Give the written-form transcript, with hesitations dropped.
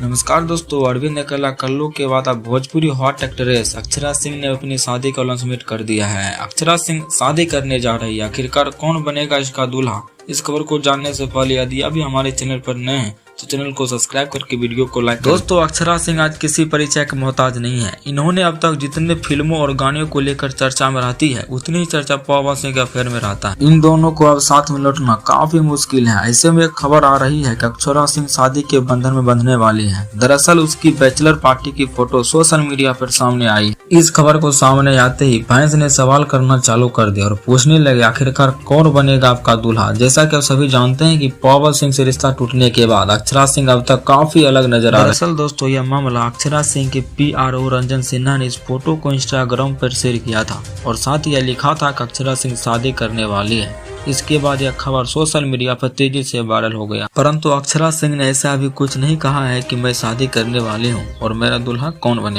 नमस्कार दोस्तों, अरविंद अकेला कल्लू के बाद अब भोजपुरी हॉट एक्ट्रेस अक्षरा सिंह ने अपनी शादी का अनाउंसमेंट कर दिया है। अक्षरा सिंह शादी करने जा रही है। आखिरकार कौन बनेगा इसका दूल्हा? इस खबर को जानने से पहले यदि अभी हमारे चैनल पर नए हैं तो चैनल को सब्सक्राइब करके वीडियो को लाइक। दोस्तों, अक्षरा सिंह आज किसी परिचय के मोहताज नहीं है। इन्होंने अब तक जितने फिल्मों और गानों को लेकर चर्चा में रहती है उतनी ही चर्चा पवन सिंह के अफेयर में रहता है। इन दोनों को अब साथ में लौटना काफी मुश्किल है। ऐसे में एक खबर आ रही है कि अक्षरा सिंह शादी के बंधन में बंधने वाली है। दरअसल उसकी बैचलर पार्टी की फोटो सोशल मीडिया पर सामने आई। इस खबर को सामने आते ही फैंस ने सवाल करना चालू कर दिया और पूछने लगे आखिरकार कौन बनेगा आपका दूल्हा। जैसा कि आप सभी जानते हैं कि पवन सिंह से रिश्ता टूटने के बाद अक्षरा सिंह अब तक काफी अलग नजर आ रही है। दरअसल दोस्तों, यह मामला अक्षरा सिंह के PRO रंजन सिन्हा ने इस फोटो को इंस्टाग्राम पर शेयर किया था और साथ ही यह लिखा था कि अक्षरा सिंह शादी करने वाली है। इसके बाद यह खबर सोशल मीडिया पर तेजी से वायरल हो गया। परंतु अक्षरा सिंह ने ऐसा अभी कुछ नहीं कहा है कि मैं शादी करने वाली हूँ और मेरा दूल्हा कौन बनेगा।